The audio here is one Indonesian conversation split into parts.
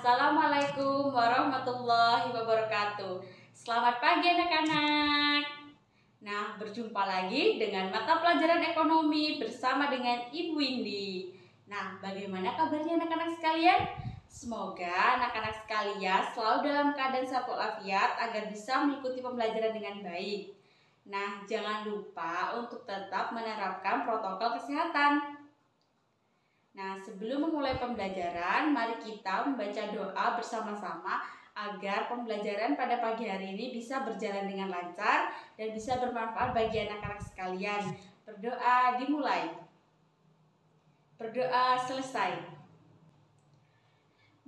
Assalamualaikum warahmatullahi wabarakatuh. Selamat pagi anak-anak. Nah, berjumpa lagi dengan mata pelajaran ekonomi bersama dengan Ibu Indi. Nah, bagaimana kabarnya anak-anak sekalian? Semoga anak-anak sekalian selalu dalam keadaan sehat walafiat agar bisa mengikuti pembelajaran dengan baik. Nah, jangan lupa untuk tetap menerapkan protokol kesehatan. Nah, sebelum memulai pembelajaran, mari kita membaca doa bersama-sama agar pembelajaran pada pagi hari ini bisa berjalan dengan lancar dan bisa bermanfaat bagi anak-anak sekalian. Berdoa dimulai. Berdoa selesai.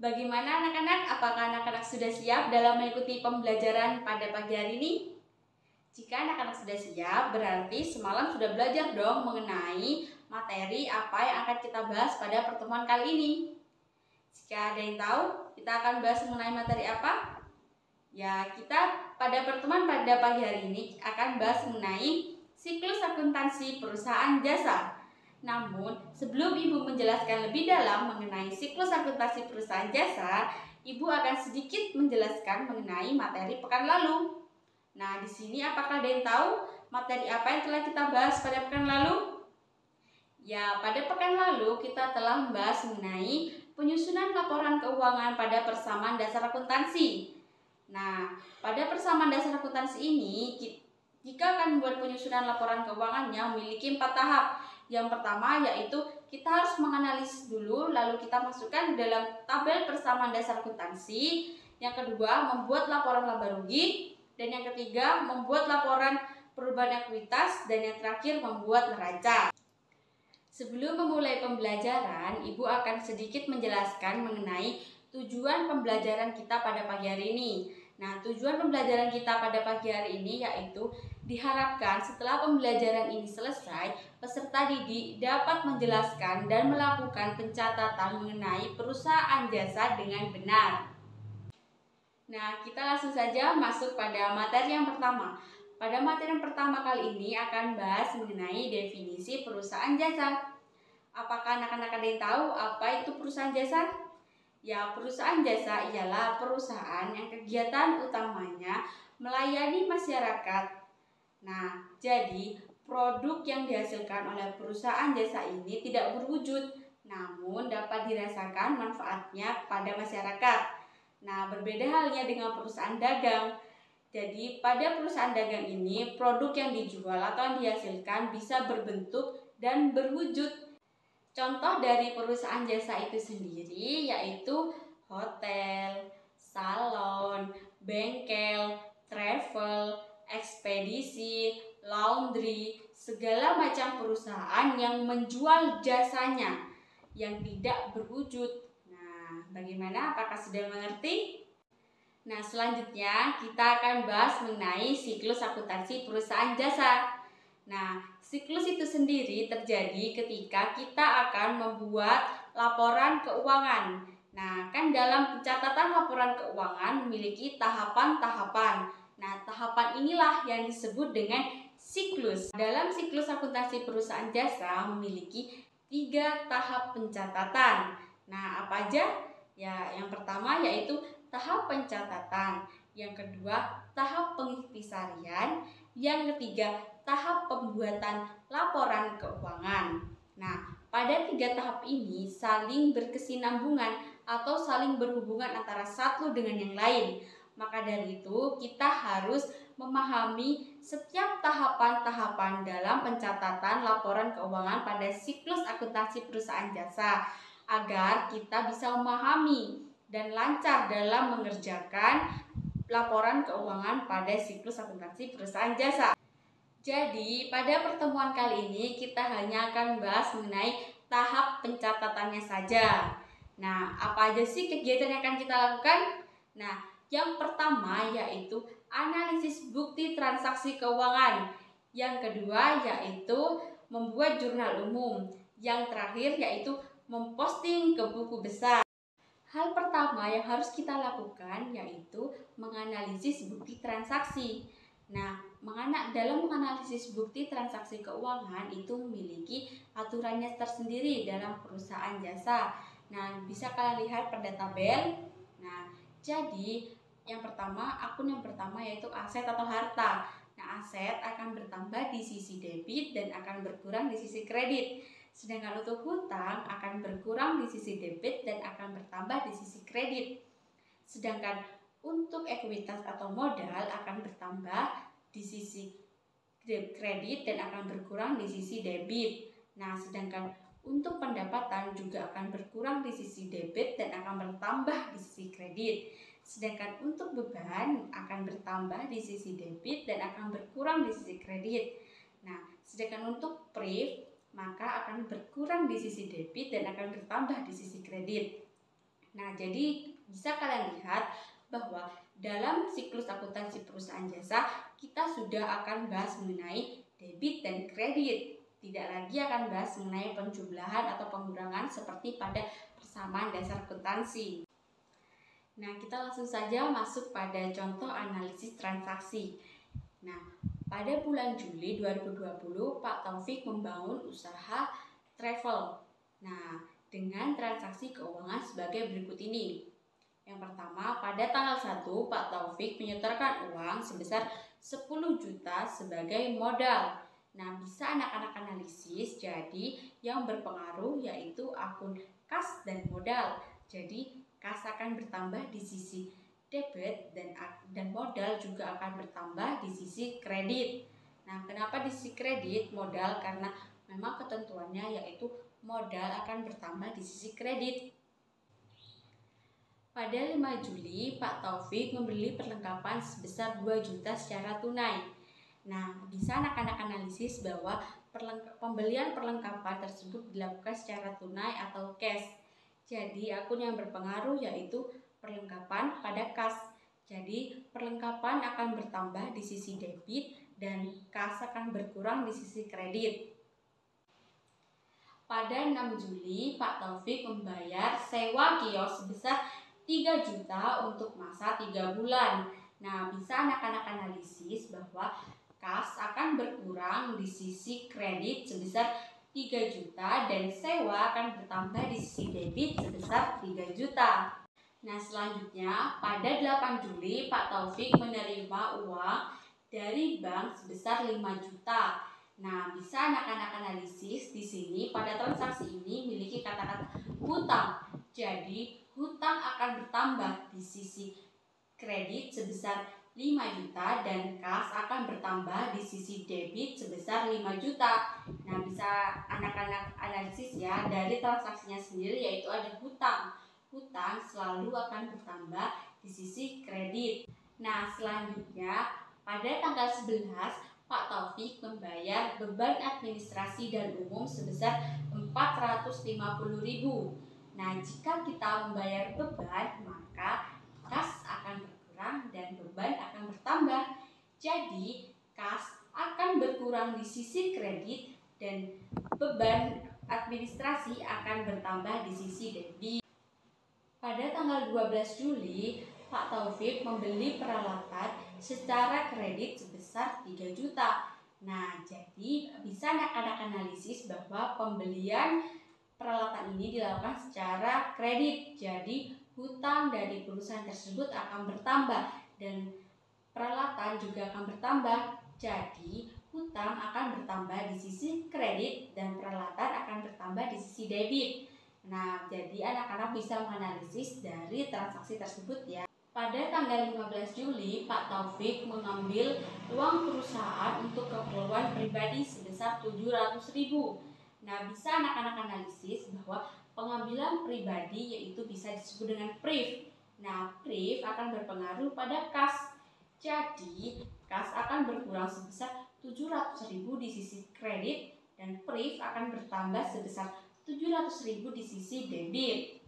Bagaimana anak-anak? Apakah anak-anak sudah siap dalam mengikuti pembelajaran pada pagi hari ini? Jika anak-anak sudah siap, berarti semalam sudah belajar dong mengenai materi apa yang akan kita bahas pada pertemuan kali ini. Jika ada yang tahu, kita akan bahas mengenai materi apa? Ya, kita pada pertemuan pada pagi hari ini akan bahas mengenai siklus akuntansi perusahaan jasa. Namun, sebelum Ibu menjelaskan lebih dalam mengenai siklus akuntansi perusahaan jasa, Ibu akan sedikit menjelaskan mengenai materi pekan lalu. Nah, di sini apakah ada yang tahu materi apa yang telah kita bahas pada pekan lalu? Ya, pada pekan lalu kita telah membahas mengenai penyusunan laporan keuangan pada persamaan dasar akuntansi. Nah, pada persamaan dasar akuntansi ini, jika akan membuat penyusunan laporan keuangannya memiliki 4 tahap. Yang pertama yaitu kita harus menganalisis dulu, lalu kita masukkan dalam tabel persamaan dasar akuntansi. Yang kedua, membuat laporan laba rugi. Dan yang ketiga, membuat laporan perubahan ekuitas. Dan yang terakhir, membuat neraca. Sebelum memulai pembelajaran, Ibu akan sedikit menjelaskan mengenai tujuan pembelajaran kita pada pagi hari ini. Nah, tujuan pembelajaran kita pada pagi hari ini yaitu diharapkan setelah pembelajaran ini selesai, peserta didik dapat menjelaskan dan melakukan pencatatan mengenai perusahaan jasa dengan benar. Nah, kita langsung saja masuk pada materi yang pertama. Pada materi yang pertama kali ini akan bahas mengenai definisi perusahaan jasa. Apakah anak-anak ada yang tahu apa itu perusahaan jasa? Ya, perusahaan jasa ialah perusahaan yang kegiatan utamanya melayani masyarakat. Nah, jadi produk yang dihasilkan oleh perusahaan jasa ini tidak berwujud, namun dapat dirasakan manfaatnya pada masyarakat. Nah, berbeda halnya dengan perusahaan dagang. Jadi, pada perusahaan dagang ini, produk yang dijual atau yang dihasilkan bisa berbentuk dan berwujud. Contoh dari perusahaan jasa itu sendiri yaitu hotel, salon, bengkel, travel, ekspedisi, laundry, segala macam perusahaan yang menjual jasanya yang tidak berwujud. Bagaimana? Apakah sudah mengerti? Nah, selanjutnya kita akan bahas mengenai siklus akuntansi perusahaan jasa. Nah, siklus itu sendiri terjadi ketika kita akan membuat laporan keuangan. Nah, kan dalam pencatatan laporan keuangan memiliki tahapan-tahapan. Nah, tahapan inilah yang disebut dengan siklus. Dalam siklus akuntansi perusahaan jasa memiliki 3 tahap pencatatan. Nah, apa aja? Ya, yang pertama yaitu tahap pencatatan, yang kedua tahap pengintisarian, yang ketiga tahap pembuatan laporan keuangan. Nah, pada 3 tahap ini saling berkesinambungan atau saling berhubungan antara satu dengan yang lain. Maka dari itu kita harus memahami setiap tahapan-tahapan dalam pencatatan laporan keuangan pada siklus akuntansi perusahaan jasa, agar kita bisa memahami dan lancar dalam mengerjakan laporan keuangan pada siklus akuntansi perusahaan jasa. Jadi, pada pertemuan kali ini kita hanya akan membahas mengenai tahap pencatatannya saja. Nah, apa aja sih kegiatan yang akan kita lakukan? Nah, yang pertama yaitu analisis bukti transaksi keuangan. Yang kedua yaitu membuat jurnal umum. Yang terakhir yaitu memposting ke buku besar. Hal pertama yang harus kita lakukan yaitu menganalisis bukti transaksi. Nah, dalam menganalisis bukti transaksi keuangan itu memiliki aturannya tersendiri dalam perusahaan jasa. Nah, bisa kalian lihat pada tabel. Nah, jadi akun yang pertama yaitu aset atau harta. Nah, aset akan bertambah di sisi debit dan akan berkurang di sisi kredit. Sedangkan untuk hutang akan berkurang di sisi debit dan akan bertambah di sisi kredit. Sedangkan untuk ekuitas atau modal akan bertambah di sisi kredit dan akan berkurang di sisi debit. Nah, sedangkan untuk pendapatan juga akan berkurang di sisi debit dan akan bertambah di sisi kredit. Sedangkan untuk beban akan bertambah di sisi debit dan akan berkurang di sisi kredit. Nah, sedangkan untuk PRIF maka akan berkurang di sisi debit dan akan bertambah di sisi kredit. Nah, jadi bisa kalian lihat bahwa dalam siklus akuntansi perusahaan jasa kita sudah akan bahas mengenai debit dan kredit. Tidak lagi akan bahas mengenai penjumlahan atau pengurangan seperti pada persamaan dasar akuntansi. Nah, kita langsung saja masuk pada contoh analisis transaksi. Nah, pada bulan Juli 2020, Pak Taufik membangun usaha travel. Nah, dengan transaksi keuangan sebagai berikut ini. Yang pertama, pada tanggal 1, Pak Taufik menyetorkan uang sebesar 10 juta sebagai modal. Nah, bisa anak-anak analisis, jadi yang berpengaruh yaitu akun kas dan modal. Jadi, kas akan bertambah di sisi debit dan modal juga akan bertambah di sisi kredit. Nah, kenapa di sisi kredit modal? Karena memang ketentuannya yaitu modal akan bertambah di sisi kredit. Pada 5 Juli, Pak Taufik membeli perlengkapan sebesar 2 juta secara tunai. Nah, bisa anak-anak analisis bahwa pembelian perlengkapan tersebut dilakukan secara tunai atau cash. Jadi, akun yang berpengaruh yaitu perlengkapan pada kas. Jadi, perlengkapan akan bertambah di sisi debit dan kas akan berkurang di sisi kredit. Pada 6 Juli, Pak Taufik membayar sewa kios sebesar 3 juta untuk masa 3 bulan. Nah, bisa anak-anak analisis bahwa kas akan berkurang di sisi kredit sebesar 3 juta dan sewa akan bertambah di sisi debit sebesar 3 juta. Nah, selanjutnya pada 8 Juli Pak Taufik menerima uang dari bank sebesar 5 juta. Nah, bisa anak-anak analisis di sini pada transaksi ini memiliki kata-kata hutang. Jadi, hutang akan bertambah di sisi kredit sebesar 5 juta dan kas akan bertambah di sisi debit sebesar 5 juta. Nah, bisa anak-anak analisis ya dari transaksinya sendiri yaitu ada hutang. Hutang selalu akan bertambah di sisi kredit. Nah, selanjutnya pada tanggal 11 Pak Taufik membayar beban administrasi dan umum sebesar 450.000. Nah, jika kita membayar beban, maka kas akan berkurang dan beban akan bertambah. Jadi, kas akan berkurang di sisi kredit dan beban administrasi akan bertambah di sisi debit. Pada tanggal 12 Juli, Pak Taufik membeli peralatan secara kredit sebesar 3 juta. Nah, jadi bisa anak-anak analisis bahwa pembelian peralatan ini dilakukan secara kredit. Jadi, hutang dari perusahaan tersebut akan bertambah dan peralatan juga akan bertambah. Jadi, hutang akan bertambah di sisi kredit dan peralatan akan bertambah di sisi debit. Nah, jadi anak-anak bisa menganalisis dari transaksi tersebut ya. Pada tanggal 15 Juli, Pak Taufik mengambil uang perusahaan untuk keperluan pribadi sebesar 700.000. Nah, bisa anak-anak analisis bahwa pengambilan pribadi yaitu bisa disebut dengan PRIF. Nah, PRIF akan berpengaruh pada kas. Jadi, kas akan berkurang sebesar 700.000 di sisi kredit dan PRIF akan bertambah sebesar 700.000 di sisi debit.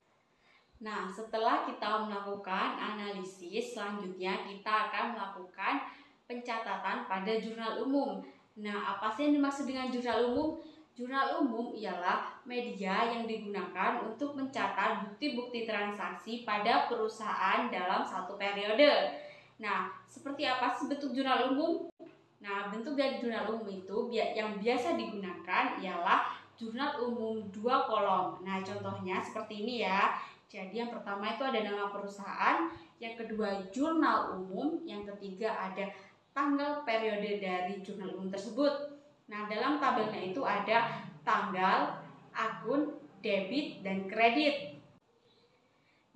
Nah, setelah kita melakukan analisis, selanjutnya kita akan melakukan pencatatan pada jurnal umum. Nah, apa sih yang dimaksud dengan jurnal umum? Jurnal umum ialah media yang digunakan untuk mencatat bukti-bukti transaksi pada perusahaan dalam satu periode. Nah, seperti apa sih bentuk jurnal umum? Nah, bentuk dari jurnal umum itu yang biasa digunakan ialah jurnal umum 2 kolom. Nah, contohnya seperti ini ya. Jadi yang pertama itu ada nama perusahaan, yang kedua jurnal umum, yang ketiga ada tanggal periode dari jurnal umum tersebut. Nah, dalam tabelnya itu ada tanggal, akun, debit, dan kredit.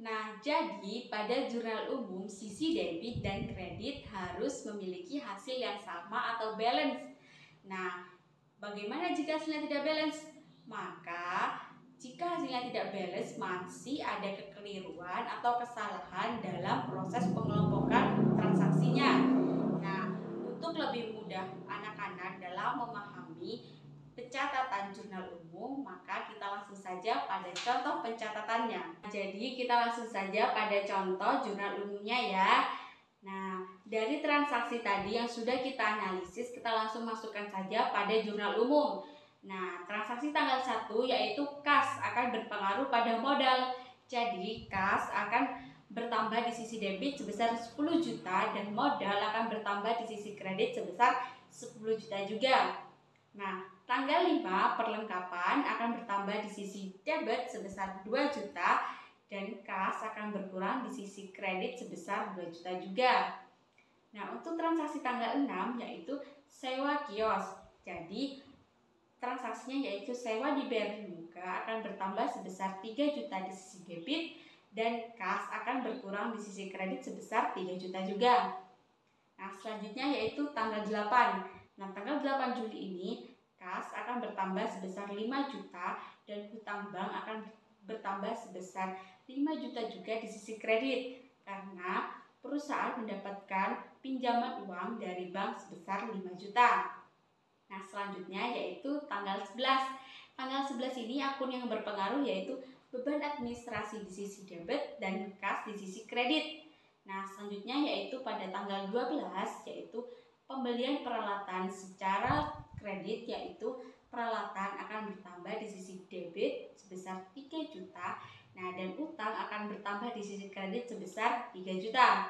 Nah, jadi pada jurnal umum sisi debit dan kredit harus memiliki hasil yang sama atau balance. Nah, bagaimana jika hasilnya tidak balance? Maka jika hasilnya tidak balance, masih ada kekeliruan atau kesalahan dalam proses pengelompokan transaksinya. Nah, untuk lebih mudah anak-anak dalam memahami pencatatan jurnal umum, maka kita langsung saja pada contoh pencatatannya. Jadi kita langsung saja pada contoh jurnal umumnya ya. Nah, dari transaksi tadi yang sudah kita analisis, kita langsung masukkan saja pada jurnal umum. Nah, transaksi tanggal 1 yaitu kas akan berpengaruh pada modal. Jadi, kas akan bertambah di sisi debit sebesar 10 juta dan modal akan bertambah di sisi kredit sebesar 10 juta juga. Nah, tanggal 5 perlengkapan akan bertambah di sisi debit sebesar 2 juta dan kas akan berkurang di sisi kredit sebesar 2 juta juga. Nah, untuk transaksi tanggal 6 yaitu sewa kios. Jadi, transaksinya yaitu sewa di BRI Muka akan bertambah sebesar 3 juta di sisi debit dan kas akan berkurang di sisi kredit sebesar 3 juta juga. Nah, selanjutnya yaitu tanggal 8. Nah, tanggal 8 Juli ini kas akan bertambah sebesar 5 juta dan hutang bank akan bertambah sebesar 5 juta juga di sisi kredit karena perusahaan mendapatkan pinjaman uang dari bank sebesar 5 juta. Nah, selanjutnya yaitu tanggal 11. Tanggal 11 ini akun yang berpengaruh yaitu beban administrasi di sisi debit dan kas di sisi kredit. Nah, selanjutnya yaitu pada tanggal 12 yaitu pembelian peralatan secara kredit, yaitu peralatan akan bertambah di sisi debit sebesar 3 juta. Nah, dan utang akan bertambah di sisi kredit sebesar 3 juta.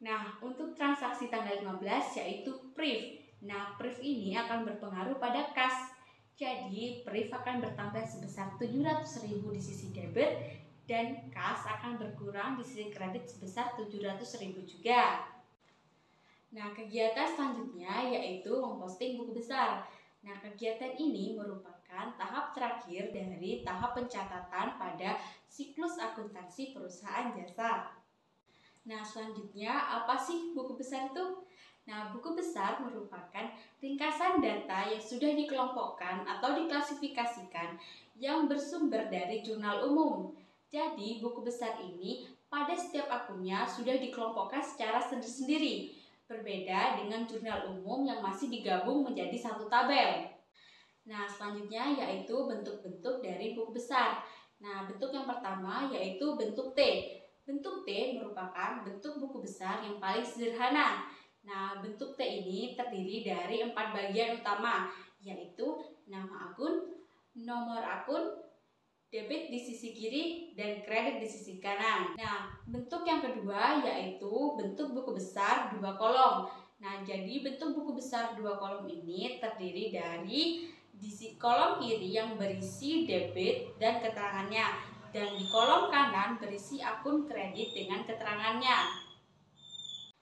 Nah, untuk transaksi tanggal 15 yaitu PRIF. Nah, PRIF ini akan berpengaruh pada kas. Jadi, PRIF akan bertambah sebesar 700.000 di sisi debit dan kas akan berkurang di sisi kredit sebesar 700.000 juga. Nah, kegiatan selanjutnya yaitu memposting buku besar. Nah, kegiatan ini merupakan tahap terakhir dari tahap pencatatan pada siklus akuntansi perusahaan jasa. Nah, selanjutnya apa sih buku besar itu? Nah, buku besar merupakan ringkasan data yang sudah dikelompokkan atau diklasifikasikan yang bersumber dari jurnal umum. Jadi, buku besar ini pada setiap akunnya sudah dikelompokkan secara sendiri-sendiri, berbeda dengan jurnal umum yang masih digabung menjadi satu tabel. Nah, selanjutnya yaitu bentuk-bentuk dari buku besar. Nah, bentuk yang pertama yaitu bentuk T. Bentuk T merupakan bentuk buku besar yang paling sederhana. Nah, bentuk T ini terdiri dari 4 bagian utama, yaitu nama akun, nomor akun, debit di sisi kiri, dan kredit di sisi kanan. Nah, bentuk yang kedua yaitu bentuk buku besar 2 kolom. Nah, jadi bentuk buku besar 2 kolom ini terdiri dari di kolom kiri yang berisi debit dan keterangannya, dan di kolom kanan berisi akun kredit dengan keterangannya.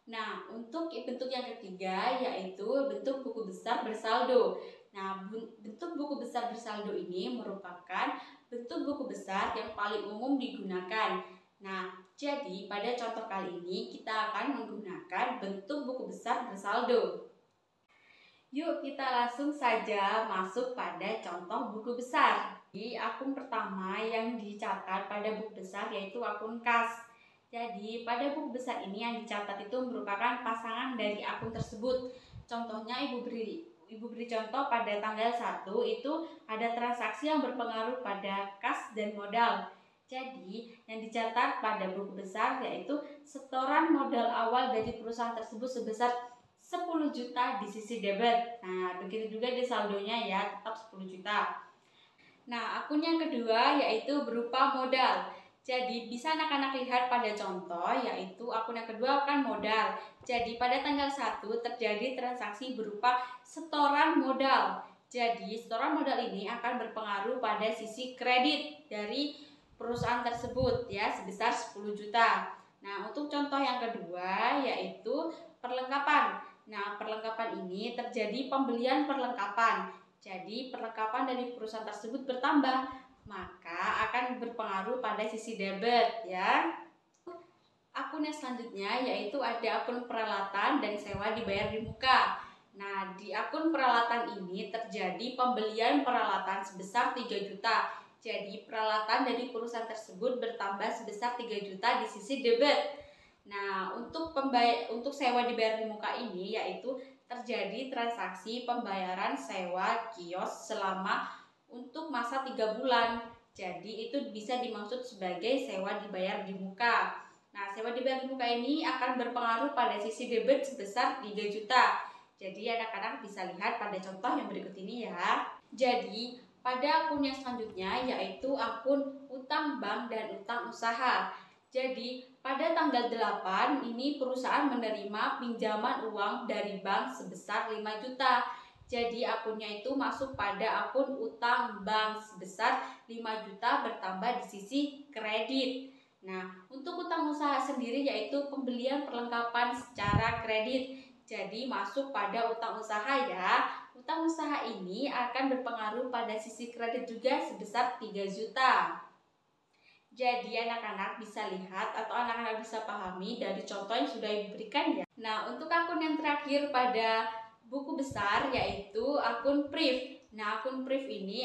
Nah, untuk bentuk yang ketiga yaitu bentuk buku besar bersaldo. Nah, bentuk buku besar bersaldo ini merupakan bentuk buku besar yang paling umum digunakan. Nah, jadi pada contoh kali ini kita akan menggunakan bentuk buku besar bersaldo. Yuk kita langsung saja masuk pada contoh buku besar. Di akun pertama yang dicatat pada buku besar yaitu akun kas. Jadi pada buku besar ini yang dicatat itu merupakan pasangan dari akun tersebut. Contohnya Ibu beri contoh pada tanggal 1 itu ada transaksi yang berpengaruh pada kas dan modal. Jadi yang dicatat pada buku besar yaitu setoran modal awal dari perusahaan tersebut sebesar 10 juta di sisi debit. Nah, begitu juga di saldonya ya, tetap 10 juta. Nah, akun yang kedua yaitu berupa modal. Jadi bisa anak-anak lihat pada contoh yaitu akun yang kedua kan modal. Jadi pada tanggal 1 terjadi transaksi berupa setoran modal. Jadi setoran modal ini akan berpengaruh pada sisi kredit dari perusahaan tersebut ya sebesar 10 juta. Nah, untuk contoh yang kedua yaitu perlengkapan. Nah, perlengkapan ini terjadi pembelian perlengkapan. Jadi, perlengkapan dari perusahaan tersebut bertambah, maka akan berpengaruh pada sisi debit ya. Akun yang selanjutnya yaitu ada akun peralatan dan sewa dibayar di muka. Nah, di akun peralatan ini terjadi pembelian peralatan sebesar 3 juta. Jadi, peralatan dari perusahaan tersebut bertambah sebesar 3 juta di sisi debit. Nah, untuk sewa dibayar di muka ini yaitu terjadi transaksi pembayaran sewa kios selama untuk masa 3 bulan. Jadi, itu bisa dimaksud sebagai sewa dibayar di muka. Nah, sewa dibayar di muka ini akan berpengaruh pada sisi debit sebesar 3 juta. Jadi, anak-anak bisa lihat pada contoh yang berikut ini ya. Jadi, pada akun yang selanjutnya yaitu akun utang bank dan utang usaha. Jadi, pada tanggal 8 ini perusahaan menerima pinjaman uang dari bank sebesar 5 juta. Jadi, akunnya itu masuk pada akun utang bank sebesar 5 juta bertambah di sisi kredit. Nah, untuk utang usaha sendiri yaitu pembelian perlengkapan secara kredit. Jadi, masuk pada utang usaha ya. Utang usaha ini akan berpengaruh pada sisi kredit juga sebesar 3 juta. Jadi anak-anak bisa lihat atau anak-anak bisa pahami dari contoh yang sudah diberikan ya. Nah, untuk akun yang terakhir pada buku besar yaitu akun PRIV. Nah, akun PRIV ini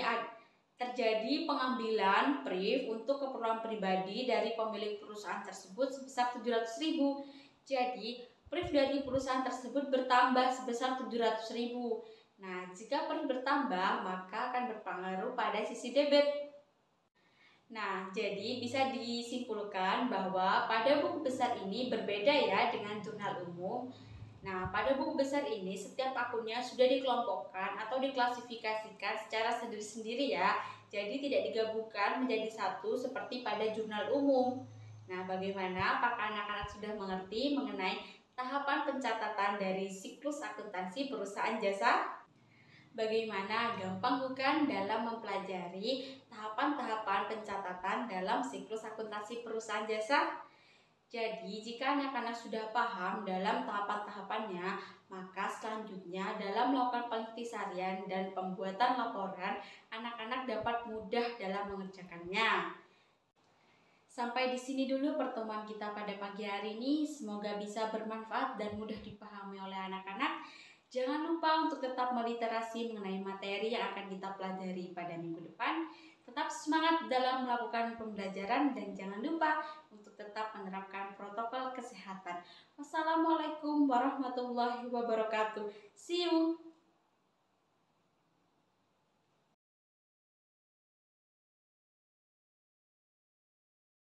terjadi pengambilan PRIV untuk keperluan pribadi dari pemilik perusahaan tersebut sebesar 700.000. Jadi, PRIV dari perusahaan tersebut bertambah sebesar 700.000. Nah, jika PRIV bertambah, maka akan berpengaruh pada sisi debit. Nah, jadi bisa disimpulkan bahwa pada buku besar ini berbeda ya dengan jurnal umum. Nah, pada buku besar ini setiap akunnya sudah dikelompokkan atau diklasifikasikan secara sendiri-sendiri ya. Jadi tidak digabungkan menjadi satu seperti pada jurnal umum. Nah, bagaimana? Apakah anak-anak sudah mengerti mengenai tahapan pencatatan dari siklus akuntansi perusahaan jasa? Bagaimana gampang bukan dalam mempelajari tahapan-tahapan pencatatan dalam siklus akuntansi perusahaan jasa? Jadi, jika anak-anak sudah paham dalam tahapan-tahapannya, maka selanjutnya dalam melakukan pengintisarian dan pembuatan laporan, anak-anak dapat mudah dalam mengerjakannya. Sampai di sini dulu pertemuan kita pada pagi hari ini. Semoga bisa bermanfaat dan mudah dipahami oleh anak-anak. Jangan lupa untuk tetap meliterasi mengenai materi yang akan kita pelajari pada minggu depan. Tetap semangat dalam melakukan pembelajaran dan jangan lupa untuk tetap menerapkan protokol kesehatan. Wassalamualaikum warahmatullahi wabarakatuh. See you.